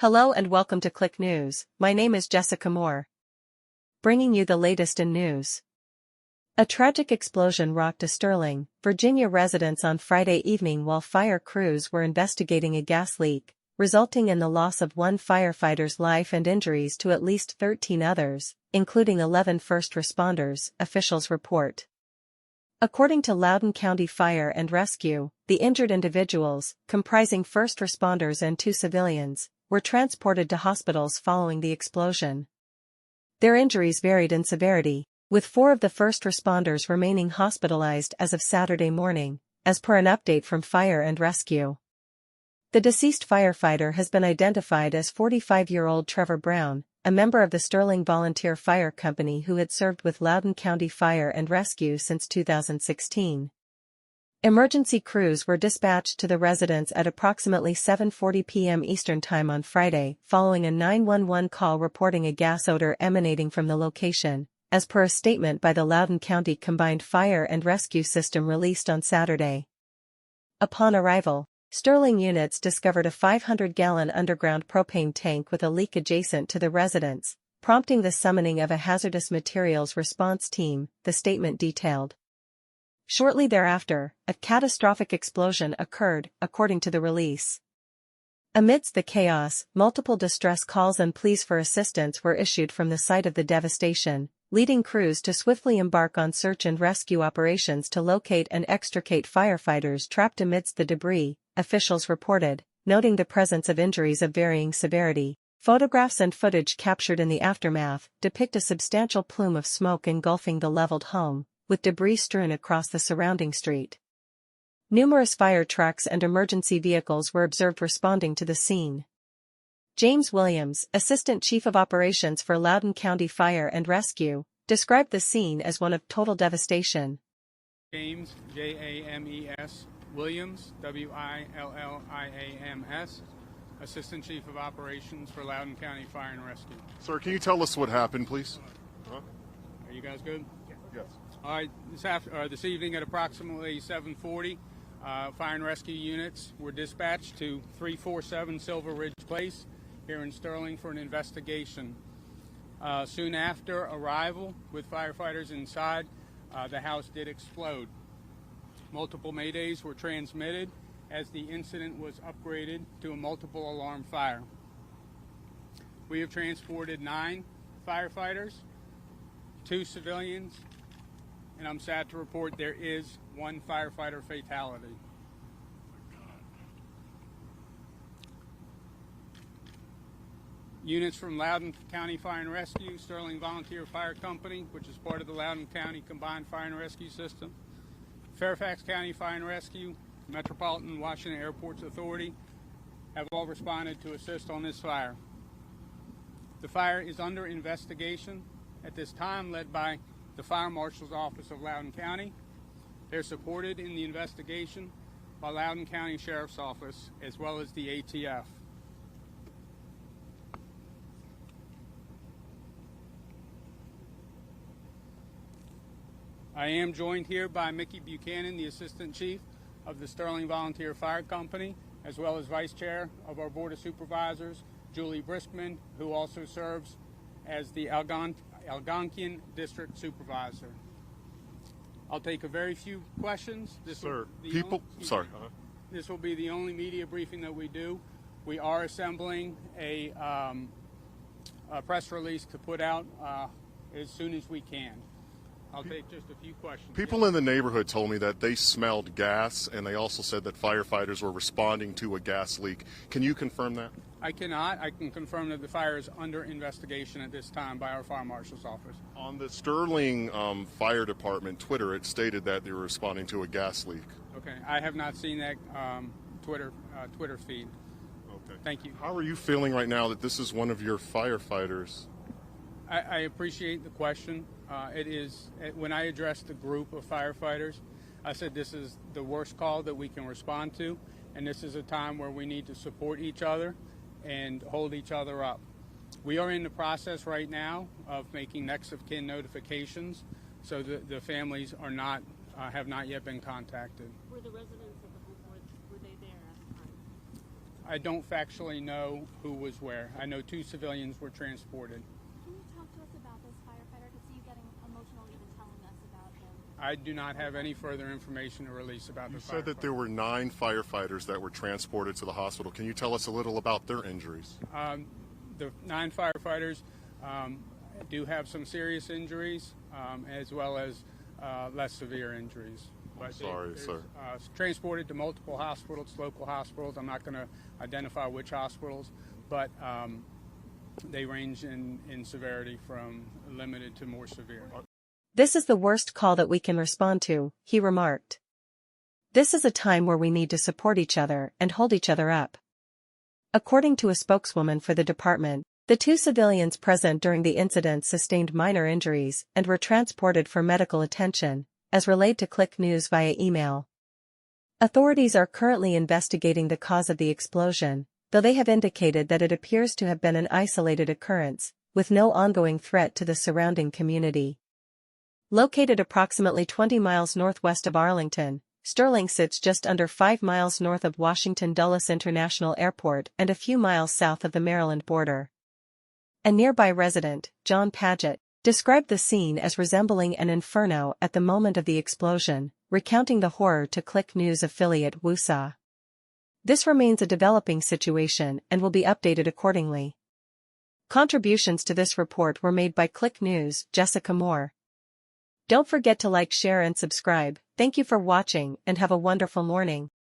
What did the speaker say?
Hello and welcome to Click News. My name is Jessica Moore, bringing you the latest in news. A tragic explosion rocked a Sterling, Virginia residence on Friday evening while fire crews were investigating a gas leak, resulting in the loss of one firefighter's life and injuries to at least 13 others, including 11 first responders, officials report. According to Loudoun County Fire and Rescue, the injured individuals, comprising first responders and 2 civilians, were transported to hospitals following the explosion. Their injuries varied in severity, with 4 of the first responders remaining hospitalized as of Saturday morning, as per an update from Fire and Rescue. The deceased firefighter has been identified as 45-year-old Trevor Brown, a member of the Sterling Volunteer Fire Company who had served with Loudoun County Fire and Rescue since 2016. Emergency crews were dispatched to the residence at approximately 7:40 p.m. Eastern Time on Friday, following a 911 call reporting a gas odor emanating from the location, as per a statement by the Loudoun County Combined Fire and Rescue System released on Saturday. Upon arrival, Sterling units discovered a 500-gallon underground propane tank with a leak adjacent to the residence, prompting the summoning of a hazardous materials response team, the statement detailed. Shortly thereafter, a catastrophic explosion occurred, according to the release. Amidst the chaos, multiple distress calls and pleas for assistance were issued from the site of the devastation, leading crews to swiftly embark on search and rescue operations to locate and extricate firefighters trapped amidst the debris, officials reported, noting the presence of injuries of varying severity. Photographs and footage captured in the aftermath depict a substantial plume of smoke engulfing the leveled home, with debris strewn across the surrounding street. Numerous fire trucks and emergency vehicles were observed responding to the scene. James Williams, Assistant Chief of Operations for Loudoun County Fire and Rescue, described the scene as one of total devastation. James, James, Williams, Williams, Assistant Chief of Operations for Loudoun County Fire and Rescue. Sir, can you tell us what happened, please? Are you guys good? Yes. All right, this evening at approximately 7:40, fire and rescue units were dispatched to 347 Silver Ridge Place here in Sterling for an investigation. Soon after arrival, with firefighters inside, the house did explode. Multiple maydays were transmitted as the incident was upgraded to a multiple alarm fire. We have transported 9 firefighters, 2 civilians, and I'm sad to report there is 1 firefighter fatality. Units from Loudoun County Fire and Rescue, Sterling Volunteer Fire Company, which is part of the Loudoun County Combined Fire and Rescue System, Fairfax County Fire and Rescue, Metropolitan Washington Airports Authority have all responded to assist on this fire. The fire is under investigation at this time, led by the Fire Marshal's Office of Loudoun County. They're supported in the investigation by Loudoun County Sheriff's Office as well as the ATF. I am joined here by Mickey Buchanan, the Assistant Chief of the Sterling Volunteer Fire Company, as well as Vice Chair of our Board of Supervisors, Julie Briskman, who also serves as the Algonquian District Supervisor. I'll take a very few questions. This will be the only media briefing that we do. We are assembling a press release to put out as soon as we can. I'll take just a few questions. People in the neighborhood told me that they smelled gas, and they also said that firefighters were responding to a gas leak. Can you confirm that? I cannot. I can confirm that the fire is under investigation at this time by our Fire Marshal's Office. On the Sterling Fire Department Twitter, it stated that they were responding to a gas leak. Okay. I have not seen that Twitter feed. Okay. Thank you. How are you feeling right now that this is one of your firefighters? I appreciate the question. It is, when I addressed the group of firefighters, I said this is the worst call that we can respond to, and this is a time where we need to support each other and hold each other up. We are in the process right now of making next of kin notifications, so the families are not have not yet been contacted. Were the residents of the home, were they there at the time? I don't factually know who was where. I know 2 civilians were transported. Can you talk to us about this firefighter? I could see you getting emotional even telling us about him. I do not have any further information to release about the firefighter. You said that there were 9 firefighters that were transported to the hospital. Can you tell us a little about their injuries? The 9 firefighters do have some serious injuries, as well as less severe injuries. But Sorry, sir. Transported to multiple hospitals, local hospitals. I'm not going to identify which hospitals, but they range in severity from limited to more severe. This is the worst call that we can respond to, he remarked. This is a time where we need to support each other and hold each other up. According to a spokeswoman for the department, the 2 civilians present during the incident sustained minor injuries and were transported for medical attention, as relayed to Click News via email. Authorities are currently investigating the cause of the explosion, though they have indicated that it appears to have been an isolated occurrence, with no ongoing threat to the surrounding community. Located approximately 20 miles northwest of Arlington, Sterling sits just under 5 miles north of Washington Dulles International Airport and a few miles south of the Maryland border. A nearby resident, John Paget, described the scene as resembling an inferno at the moment of the explosion, recounting the horror to Click News affiliate Woosaw. This remains a developing situation and will be updated accordingly. Contributions to this report were made by Click News, Jessica Moore. Don't forget to like, share and subscribe. Thank you for watching and have a wonderful morning.